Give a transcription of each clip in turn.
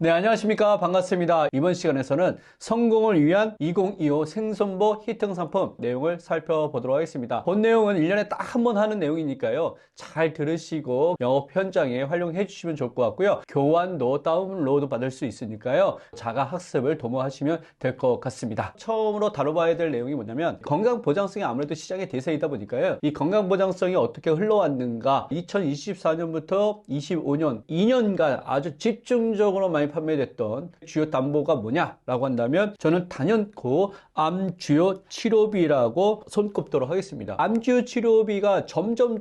네, 안녕하십니까. 반갑습니다. 이번 시간에서는 성공을 위한 2025 생손보 히팅 상품 내용을 살펴보도록 하겠습니다. 본 내용은 1년에 딱 한 번 하는 내용이니까요. 잘 들으시고 영업 현장에 활용해 주시면 좋을 것 같고요. 교환도 다운로드 받을 수 있으니까요. 자가 학습을 도모하시면 될 것 같습니다. 처음으로 다뤄봐야 될 내용이 뭐냐면 건강보장성이 아무래도 시장의 대세이다 보니까요. 이 건강보장성이 어떻게 흘러왔는가 2024년부터 25년 2년간 아주 집중적으로 많이 판매됐던 주요 담보가 뭐냐라고 한다면 저는 단연코 암주요 치료비라고 손꼽도록 하겠습니다. 암주요 치료비가 점점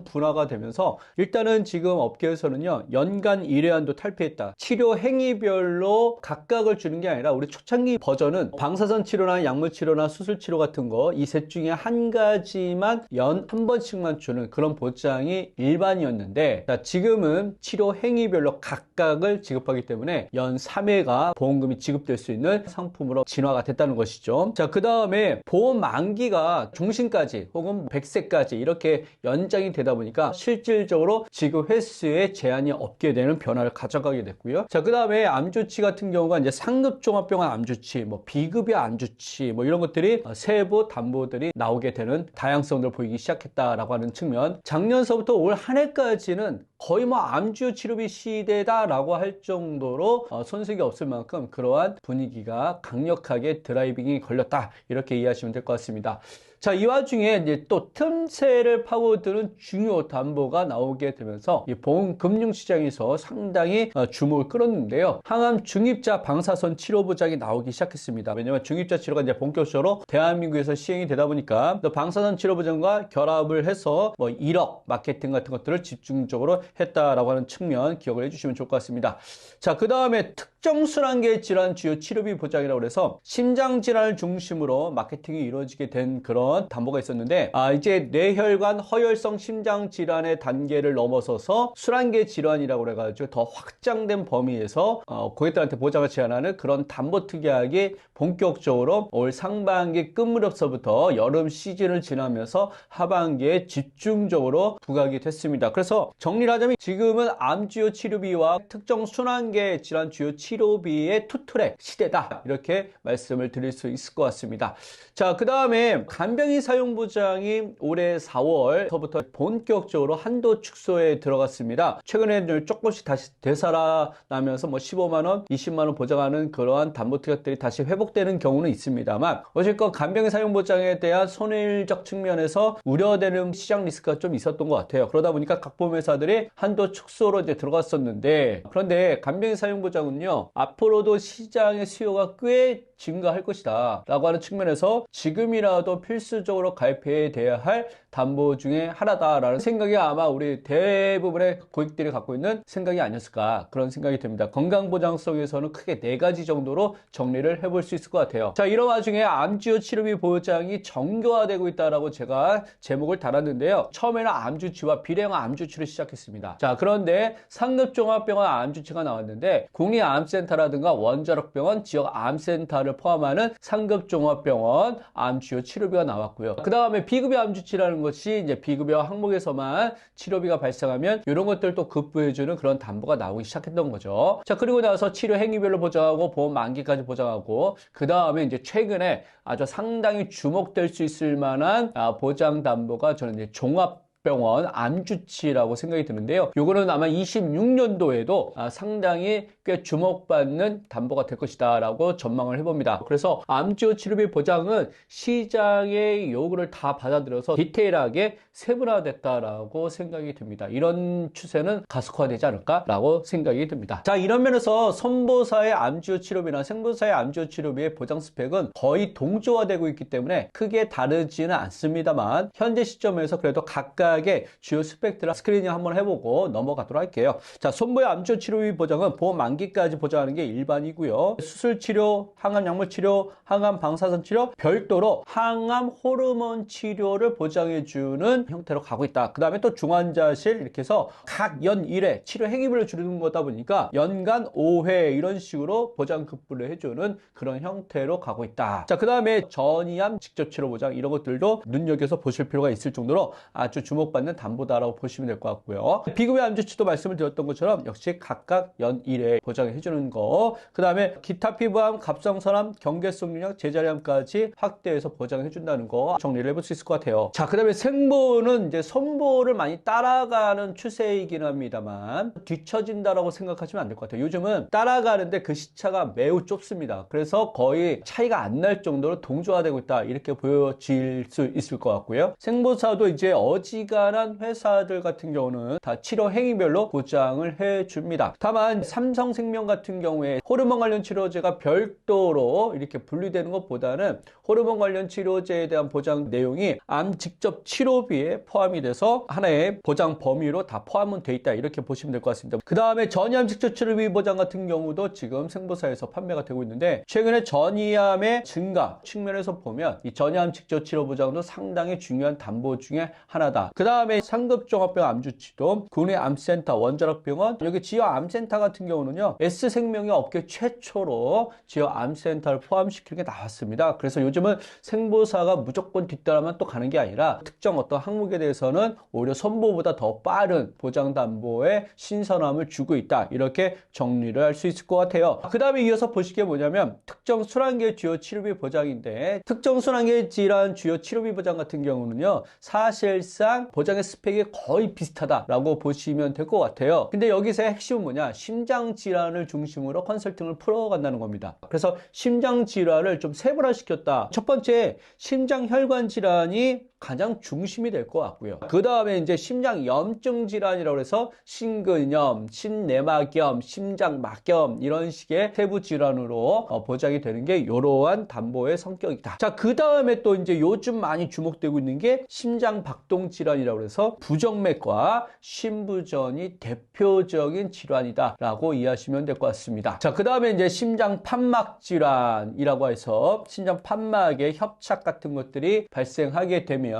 분화가 되면서 일단은 지금 업계에서는요, 연간 1회안도 탈피했다. 치료 행위별로 각각을 주는 게 아니라 우리 초창기 버전은 방사선 치료나 약물 치료나 수술 치료 같은 거 이 셋 중에 한 가지만 연 한 번씩만 주는 그런 보장이 일반이었는데, 자, 지금은 치료 행위별로 각각을 지급하기 때문에 연 3회가 보험금이 지급될 수 있는 상품으로 진화가 됐다는 것이죠. 자, 그 다음에 보험 만기가 종신까지 혹은 100세까지 이렇게 연장이 되다 보니까 실질적으로 지급 횟수에 제한이 없게 되는 변화를 가져가게 됐고요. 자, 그 다음에 암주치 같은 경우가 이제 상급 종합병원 암주치, 비급여 암주치, 이런 것들이 세부 담보들이 나오게 되는 다양성을 보이기 시작했다라고 하는 측면. 작년서부터 올 한 해까지는 거의 암주요 치료비 시대다라고 할 정도로 손색이 없을 만큼 그러한 분위기가 강력하게 드라이빙이 걸렸다. 이렇게 이해하시면 될 것 같습니다. 자, 이 와중에 이제 또 틈새를 파고드는 중요 담보가 나오게 되면서 이 보험 금융 시장에서 상당히 주목을 끌었는데요. 항암 중입자 방사선 치료 보장이 나오기 시작했습니다. 왜냐하면 중입자 치료가 이제 본격적으로 대한민국에서 시행이 되다 보니까 또 방사선 치료 보장과 결합을 해서 1억 마케팅 같은 것들을 집중적으로 했다라고 하는 측면 기억을 해주시면 좋을 것 같습니다. 자, 그 다음에 특정 순환계 질환 주요 치료비 보장이라고 해서 심장 질환을 중심으로 마케팅이 이루어지게 된 그런 담보가 있었는데, 이제 뇌혈관 허혈성 심장 질환의 단계를 넘어서서 순환계 질환이라고 그래가지고 더 확장된 범위에서 고객들한테 보장을 제한하는 그런 담보 특약이 본격적으로 올 상반기 끝무렵서부터 여름 시즌을 지나면서 하반기에 집중적으로 부각이 됐습니다. 그래서 정리를 하자면 지금은 암주요 치료비와 특정 순환계 질환 주요 치료비의 투트랙 시대다, 이렇게 말씀을 드릴 수 있을 것 같습니다. 자, 그 다음에 간병인 사용 보장이 올해 4월서부터 본격적으로 한도 축소에 들어갔습니다. 최근에 조금씩 다시 되살아나면서 15만원, 20만원 보장하는 그러한 담보 특약들이 다시 회복되는 경우는 있습니다만, 어쨌건 간병인 사용 보장에 대한 손해적 측면에서 우려되는 시장 리스크가 좀 있었던 것 같아요. 그러다 보니까 각 보험회사들이 한도 축소로 이제 들어갔었는데, 그런데 간병인 사용 보장은요, 앞으로도 시장의 수요가 꽤 증가할 것이다 라고 하는 측면에서 지금이라도 필수적으로 가입해야 할 담보 중에 하나다라는 생각이 아마 우리 대부분의 고객들이 갖고 있는 생각이 아니었을까, 그런 생각이 듭니다. 건강보장성에서는 크게 4가지 정도로 정리를 해볼 수 있을 것 같아요. 자, 이런 와중에 암주요 치료비 보장이 정교화되고 있다라고 제가 제목을 달았는데요. 처음에는 암주치와 비례형 암주치를 시작했습니다. 자, 그런데 상급종합병원 암주치가 나왔는데 국립암센터라든가 원자력병원, 지역암센터를 포함하는 상급종합병원 암주요 치료비가 나왔고요. 그 다음에 비급여 암주치라는 것이 이제 비급여 항목에서만 치료비가 발생하면 이런 것들도 급부해주는 그런 담보가 나오기 시작했던 거죠. 자, 그리고 나서 치료 행위별로 보장하고 보험 만기까지 보장하고, 그 다음에 이제 최근에 아주 상당히 주목될 수 있을 만한 보장 담보가 저는 이제 종합병원 암주치라고 생각이 드는데요. 요거는 아마 26년도에도 상당히 꽤 주목받는 담보가 될 것이다 라고 전망을 해봅니다. 그래서 암주요 치료비 보장은 시장의 요구를 다 받아들여서 디테일하게 세분화됐다라고 생각이 듭니다. 이런 추세는 가속화되지 않을까 라고 생각이 듭니다. 자, 이런 면에서 선보사의 암주요 치료비나 생보사의 암주요 치료비의 보장 스펙은 거의 동조화되고 있기 때문에 크게 다르지는 않습니다만, 현재 시점에서 그래도 각각의 주요 스펙들을 스크리닝 한번 해보고 넘어가도록 할게요. 자, 선보의 암주요 치료비 보장은 보험 만기까지 보장하는 게 일반이고요. 수술 치료, 항암 약물 치료, 항암 방사선 치료, 별도로 항암 호르몬 치료를 보장해주는 형태로 가고 있다. 그 다음에 또 중환자실 이렇게 해서 각 연 1회 치료 행위별로 줄이는 거다 보니까 연간 5회 이런 식으로 보장 급부를 해주는 그런 형태로 가고 있다. 자, 그 다음에 전이암 직접 치료 보장 이런 것들도 눈여겨서 보실 필요가 있을 정도로 아주 주목 주목받는 담보다라고 보시면 될 것 같고요. 비급여 암주치도 말씀을 드렸던 것처럼 역시 각각 연 1회 보장해 주는 거. 그 다음에 기타 피부암, 갑상선암, 경계성 융약, 제자리암까지 확대해서 보장해 준다는 거 정리를 해볼 수 있을 것 같아요. 자, 그 다음에 생보는 이제 선보를 많이 따라가는 추세이긴 합니다만 뒤처진다라고 생각하시면 안 될 것 같아요. 요즘은 따라가는데 그 시차가 매우 좁습니다. 그래서 거의 차이가 안 날 정도로 동조화되고 있다, 이렇게 보여질 수 있을 것 같고요. 생보사도 이제 어지간한 회사들 같은 경우는 다 치료 행위별로 보장을 해줍니다. 다만 삼성생명 같은 경우에 호르몬 관련 치료제가 별도로 이렇게 분리되는 것보다는 호르몬 관련 치료제에 대한 보장 내용이 암 직접 치료비에 포함이 돼서 하나의 보장 범위로 다 포함은 돼 있다, 이렇게 보시면 될 것 같습니다. 그 다음에 전이암 직접 치료비 보장 같은 경우도 지금 생보사에서 판매가 되고 있는데, 최근에 전이암의 증가 측면에서 보면 이 전이암 직접 치료 보장도 상당히 중요한 담보 중에 하나다. 그 다음에 상급종합병 암주치도 국내 암센터, 원자력병원, 여기 지역 암센터 같은 경우는요, S생명이 업계 최초로 지역 암센터를 포함시키는 게 나왔습니다. 그래서 요즘은 생보사가 무조건 뒤따라만 또 가는 게 아니라 특정 어떤 항목에 대해서는 오히려 선보보다 더 빠른 보장 담보의 신선함을 주고 있다, 이렇게 정리를 할 수 있을 것 같아요. 그 다음에 이어서 보실 게 뭐냐면 특정 순환계 주요 치료비 보장인데, 특정 순환계 질환 주요 치료비 보장 같은 경우는요, 사실상 보장의 스펙이 거의 비슷하다라고 보시면 될 것 같아요. 근데 여기서 핵심은 뭐냐, 심장 질환을 중심으로 컨설팅을 풀어간다는 겁니다. 그래서 심장 질환을 좀 세분화시켰다. 첫 번째, 심장혈관 질환이 가장 중심이 될 것 같고요. 그 다음에 이제 심장염증 질환이라고 해서 심근염, 심내막염, 심장막염, 이런 식의 세부 질환으로 보장이 되는 게 이러한 담보의 성격이다. 자, 그 다음에 또 이제 요즘 많이 주목되고 있는 게 심장박동 질환이라고 해서 부정맥과 심부전이 대표적인 질환이다라고 이해하시면 될 것 같습니다. 자, 그 다음에 이제 심장판막 질환이라고 해서 심장판막의 협착 같은 것들이 발생하게 되면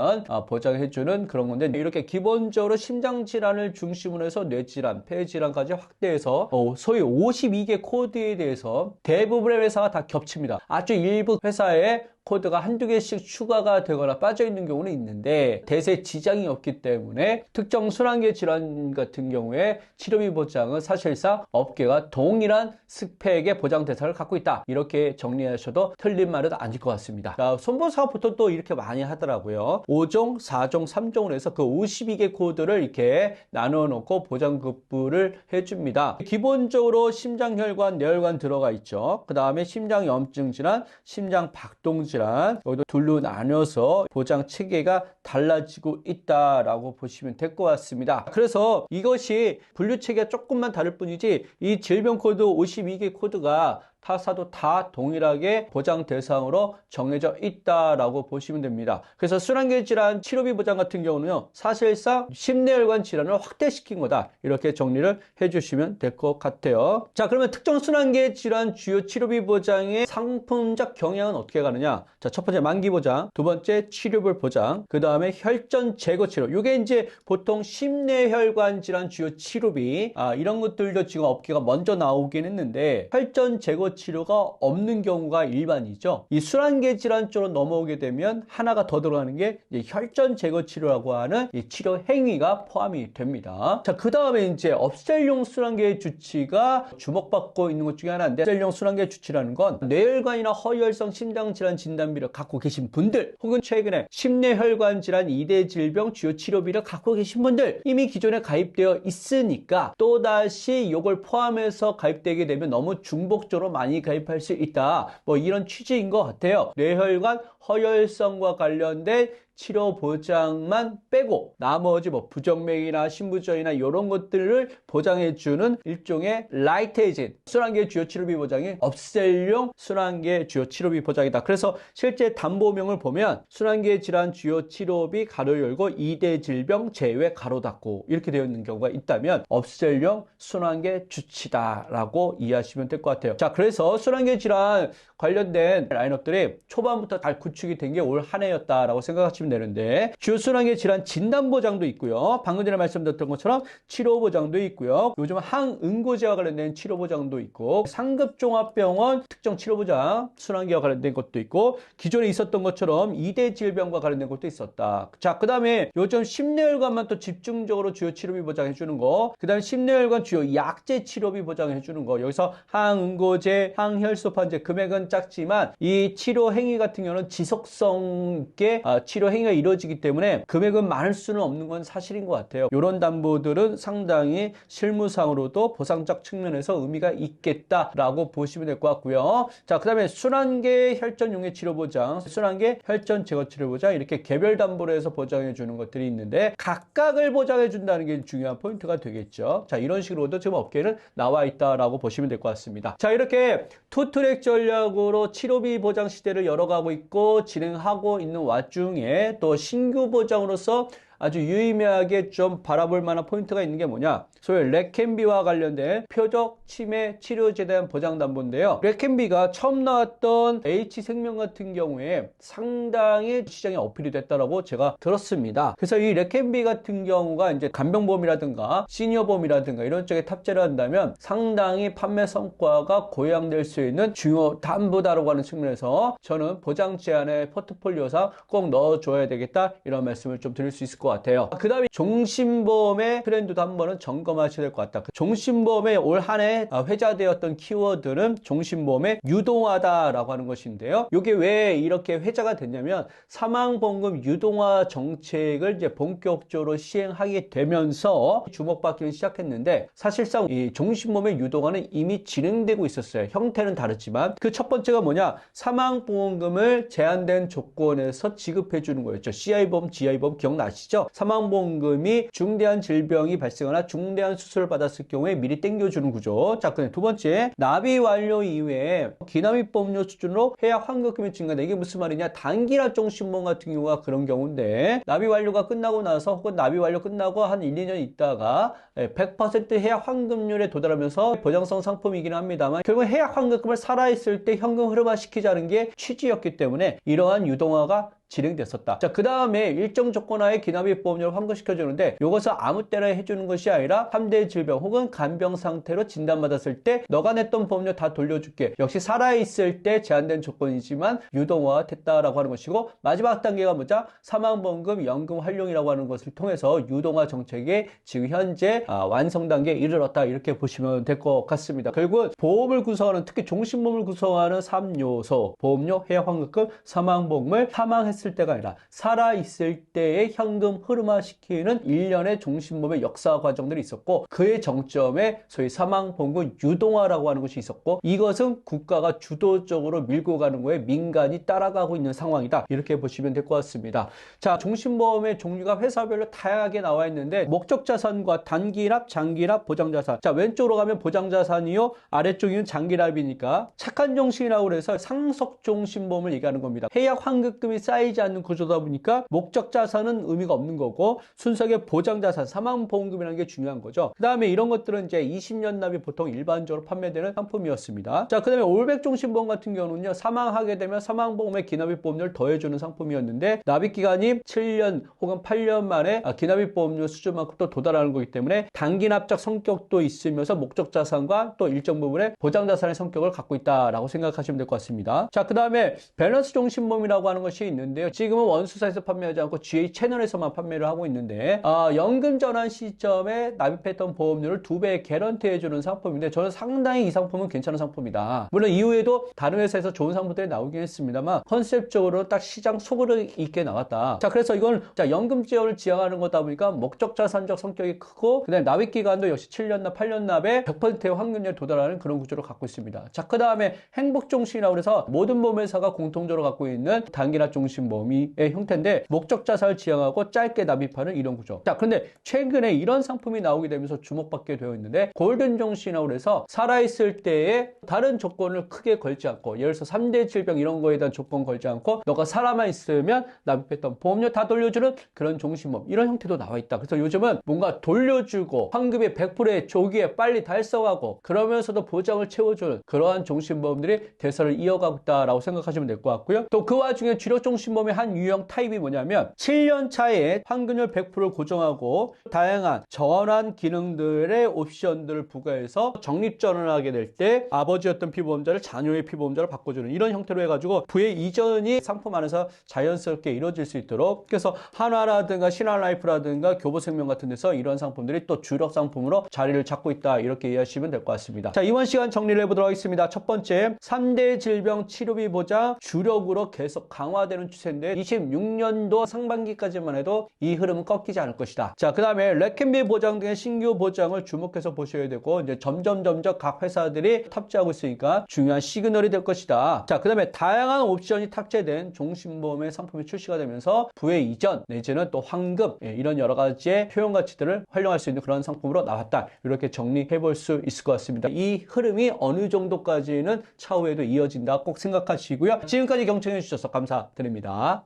보장해주는 그런 건데, 이렇게 기본적으로 심장질환을 중심으로 해서 뇌질환, 폐질환까지 확대해서 소위 52개 코드에 대해서 대부분의 회사가 다 겹칩니다. 아주 일부 회사에 코드가 한두 개씩 추가가 되거나 빠져 있는 경우는 있는데 대세 지장이 없기 때문에 특정 순환계 질환 같은 경우에 치료비 보장은 사실상 업계가 동일한 스펙의 보장 대상을 갖고 있다, 이렇게 정리하셔도 틀린 말은 아닐 것 같습니다. 자, 손보사가 보통 또 이렇게 많이 하더라고요. 5종, 4종, 3종으로 해서 그 52개 코드를 이렇게 나누어 놓고 보장급부를 해줍니다. 기본적으로 심장혈관, 뇌혈관 들어가 있죠. 그 다음에 심장염증 질환, 심장박동 질환, 여기도 둘로 나눠서 보장 체계가 달라지고 있다라고 보시면 될 것 같습니다. 그래서 이것이 분류 체계가 조금만 다를 뿐이지 이 질병 코드 52개 코드가 타사도 다 동일하게 보장 대상으로 정해져 있다라고 보시면 됩니다. 그래서 순환계 질환 치료비 보장 같은 경우는요, 사실상 심내혈관 질환을 확대시킨 거다, 이렇게 정리를 해주시면 될 것 같아요. 자, 그러면 특정 순환계 질환 주요 치료비 보장의 상품적 경향은 어떻게 가느냐? 자, 첫 번째 만기 보장, 두 번째 치료별 보장, 그 다음에 혈전 제거 치료. 이게 이제 보통 심내혈관 질환 주요 치료비, 이런 것들도 지금 업계가 먼저 나오긴 했는데 혈전 제거 치료가 없는 경우가 일반이죠. 이 순환계 질환 쪽으로 넘어오게 되면 하나가 더 들어가는 게 혈전 제거 치료라고 하는 이 치료 행위가 포함이 됩니다. 자, 그 다음에 이제 업셀용 순환계 주치가 주목받고 있는 것 중에 하나인데, 업셀용 순환계 주치라는 건 뇌혈관이나 허혈성 심장 질환 진단비를 갖고 계신 분들, 혹은 최근에 심내혈관 질환 2대 질병 주요 치료비를 갖고 계신 분들, 이미 기존에 가입되어 있으니까 또다시 이걸 포함해서 가입되게 되면 너무 중복적으로 많이 가입할 수 있다, 뭐 이런 취지인 것 같아요. 뇌혈관 허혈성과 관련된 치료 보장만 빼고 나머지 뭐 부정맥이나 심부전이나 이런 것들을 보장해주는 일종의 라이테이진, 순환계 주요 치료비 보장이 업셀용 순환계 주요 치료비 보장이다. 그래서 실제 담보명을 보면 순환계 질환 주요 치료비 가로 열고 2대 질병 제외 가로 닫고 이렇게 되어 있는 경우가 있다면 업셀용 순환계 주치다라고 이해하시면 될 것 같아요. 자, 그래서 순환계 질환 관련된 라인업들이 초반부터 잘 구축이 된 게 올 한 해였다라고 생각하시면 생각하시면 되는데 주요 순환계 질환 진단 보장도 있고요. 방금 전에 말씀드렸던 것처럼 치료 보장도 있고요. 요즘 항응고제와 관련된 치료 보장도 있고 상급종합병원 특정 치료 보장 순환계와 관련된 것도 있고 기존에 있었던 것처럼 2대 질병과 관련된 것도 있었다. 자, 그 다음에 요즘 심내혈관만 또 집중적으로 주요 치료비 보장해 주는 거, 그 다음에 심내혈관 주요 약제 치료비 보장해 주는 거, 여기서 항응고제, 항혈소판제 금액은 작지만 이 치료 행위 같은 경우는 지속성 있게 치료 행위가 이루어지기 때문에 금액은 많을 수는 없는 건 사실인 것 같아요. 이런 담보들은 상당히 실무상으로도 보상적 측면에서 의미가 있겠다라고 보시면 될 것 같고요. 자, 그 다음에 순환계 혈전용해 치료 보장, 순환계 혈전 제거 치료 보장, 이렇게 개별 담보로 해서 보장해 주는 것들이 있는데 각각을 보장해 준다는 게 중요한 포인트가 되겠죠. 자, 이런 식으로도 지금 업계는 나와 있다라고 보시면 될 것 같습니다. 자, 이렇게 투트랙 전략으로 치료비 보장 시대를 열어가고 있고 진행하고 있는 와중에 또 신규 보장으로서 아주 유의미하게 좀 바라볼 만한 포인트가 있는 게 뭐냐, 소위 레캠비와 관련된 표적 치매 치료제에 대한 보장담보인데요. 레캠비가 처음 나왔던 H생명 같은 경우에 상당히 시장에 어필이 됐다라고 제가 들었습니다. 그래서 이 레캠비 같은 경우가 이제 간병보험이라든가 시니어보험이라든가 이런 쪽에 탑재를 한다면 상당히 판매 성과가 고양될 수 있는 중요 담보다라고 하는 측면에서 저는 보장 제한의 포트폴리오상 꼭 넣어줘야 되겠다, 이런 말씀을 좀 드릴 수 있을 것 같아요. 그 다음에 종신보험의 트렌드도 한번은 점검하셔야 될 것 같다. 종신보험의 올 한 해 회자되었던 키워드는 종신보험의 유동화다라고 하는 것인데요. 이게 왜 이렇게 회자가 됐냐면 사망보험금 유동화 정책을 이제 본격적으로 시행하게 되면서 주목받기 시작했는데 사실상 이 종신보험의 유동화는 이미 진행되고 있었어요. 형태는 다르지만 그 첫 번째가 뭐냐, 사망보험금을 제한된 조건에서 지급해 주는 거였죠. CI보험, GI보험 기억나시죠? 사망보험금이 중대한 질병이 발생하거나 중대한 수술을 받았을 경우에 미리 땡겨주는 구조. 자, 두 번째, 납입 완료 이후에 기납입보험료 수준으로 해약 환급금이 증가한다. 이게 무슨 말이냐, 단기납 종신보험 같은 경우가 그런 경우인데 납입 완료가 끝나고 나서 혹은 납입 완료 끝나고 한 1, 2년 있다가 100% 해약 환급률에 도달하면서 보장성 상품이긴 합니다만 결국 해약 환급금을 살아있을 때 현금 흐름화시키자는 게 취지였기 때문에 이러한 유동화가 진행됐었다. 자, 그 다음에 일정 조건하에 기납입 보험료를 환급시켜주는데 이것을 아무 때나 해주는 것이 아니라 3대 질병 혹은 간병 상태로 진단받았을 때 너가 냈던 보험료 다 돌려줄게. 역시 살아있을 때 제한된 조건이지만 유동화가 됐다라고 하는 것이고, 마지막 단계가 뭐죠? 사망보험금 연금 활용이라고 하는 것을 통해서 유동화 정책이 지금 현재 완성 단계에 이르렀다, 이렇게 보시면 될 것 같습니다. 결국 보험을 구성하는, 특히 종신보험을 구성하는 3요소, 보험료, 해약 환급금, 사망보험을 사망했을 때가 아니라 살아있을 때의 현금 흐름화시키는 일련의 종신보험의 역사 과정들이 있었고, 그의 정점에 소위 사망보험금 유동화라고 하는 것이 있었고, 이것은 국가가 주도적으로 밀고 가는 거에 민간이 따라가고 있는 상황이다, 이렇게 보시면 될 것 같습니다. 자, 종신보험의 종류가 회사별로 다양하게 나와 있는데 목적자산과 단기납, 장기납, 보장자산. 자, 왼쪽으로 가면 보장자산이요, 아래쪽이면 장기납이니까 착한 종신이라고 해서 상속종신보험을 얘기하는 겁니다. 해약 환급금이 쌓이지 않는 구조다 보니까 목적자산은 의미가 없는 거고 순수하게 보장자산, 사망보험금이라는 게 중요한 거죠. 그 다음에 이런 것들은 이제 20년 납이 보통 일반적으로 판매되는 상품이었습니다. 자, 그 다음에 올백종신보험 같은 경우는요, 사망하게 되면 사망보험에 기납입보험료를 더해주는 상품이었는데 납입기간이 7년 혹은 8년 만에 기납입보험료 수준만큼 또 도달하는 거기 때문에 단기납작 성격도 있으면서 목적자산과 또 일정 부분의 보장자산의 성격을 갖고 있다라고 생각하시면 될 것 같습니다. 자, 그 다음에 밸런스 종신보험이라고 하는 것이 있는데요. 지금은 원수사에서 판매하지 않고 GA 채널에서만 판매를 하고 있는데 연금 전환 시점에 납입했던 보험료를 2배 개런티해주는 상품인데 저는 상당히 이 상품은 괜찮은 상품이다. 물론 이후에도 다른 회사에서 좋은 상품들이 나오긴 했습니다만 컨셉적으로 딱 시장 속으로 있게 나왔다. 자, 그래서 이건 연금 지원을 지향하는 거다 보니까 목적자산적 성격이 크고, 그 다음에 납입기간도 역시 7년 납, 8년 납에 100%의 확률에 도달하는 그런 구조를 갖고 있습니다. 자, 그 다음에 행복종신이라고 해서 모든 보험회사가 공통적으로 갖고 있는 단기납 종신보험의 형태인데 목적자산을 지향하고 짧게 납입하는 이런 구조. 자, 그런데 최근에 이런 상품이 나오게 되면서 주목받게 되어 있는데 골든종신이라고 해서 살아있을 때에 다른 조건을 크게 걸지 않고, 예를 들어서 3대 질병 이런 거에 대한 조건 걸지 않고 너가 살아만 있으면 납입했던 보험료 다 돌려주는 그런 종신보험, 이런 형태도 나와 있다. 그래서 요즘은 뭔가 돌려주고 환급의 100%의 조기에 빨리 달성하고 그러면서도 보장을 채워주는 그러한 종신보험들이 대세를 이어가고 있다라고 생각하시면 될 것 같고요. 또 그 와중에 주력종신보험 종신보험의 한 유형 타입이 뭐냐면 7년 차에 환급률 100%를 고정하고 다양한 전환 기능들의 옵션들을 부과해서 적립전환하게 될 때 아버지였던 피보험자를 자녀의 피보험자로 바꿔주는 이런 형태로 해가지고 부의 이전이 상품 안에서 자연스럽게 이루어질 수 있도록, 그래서 한화라든가 신한라이프라든가 교보생명 같은 데서 이런 상품들이 또 주력 상품으로 자리를 잡고 있다, 이렇게 이해하시면 될 것 같습니다. 자, 이번 시간 정리를 해보도록 하겠습니다. 첫 번째, 3대 질병 치료비 보장 주력으로 계속 강화되는 추세인데 26년도 상반기까지만 해도 이 흐름은 꺾이지 않을 것이다. 자, 그 다음에 렉앤비 보장 등의 신규 보장을 주목해서 보셔야 되고, 이제 점점 각 회사들이 탑재하고 있으니까 중요한 시그널이 될 것이다. 자, 그 다음에 다양한 옵션이 탑재된 종신보험의 상품이 출시가 되면서 부의 이전 내지는 또 환급, 이런 여러 가지의 표현 가치들을 활용할 수 있는 그런 상품으로 나왔다, 이렇게 정리해 볼 수 있을 것 같습니다. 이 흐름이 어느 정도까지는 차후에도 이어진다 꼭 생각하시고요. 지금까지 경청해 주셔서 감사드립니다.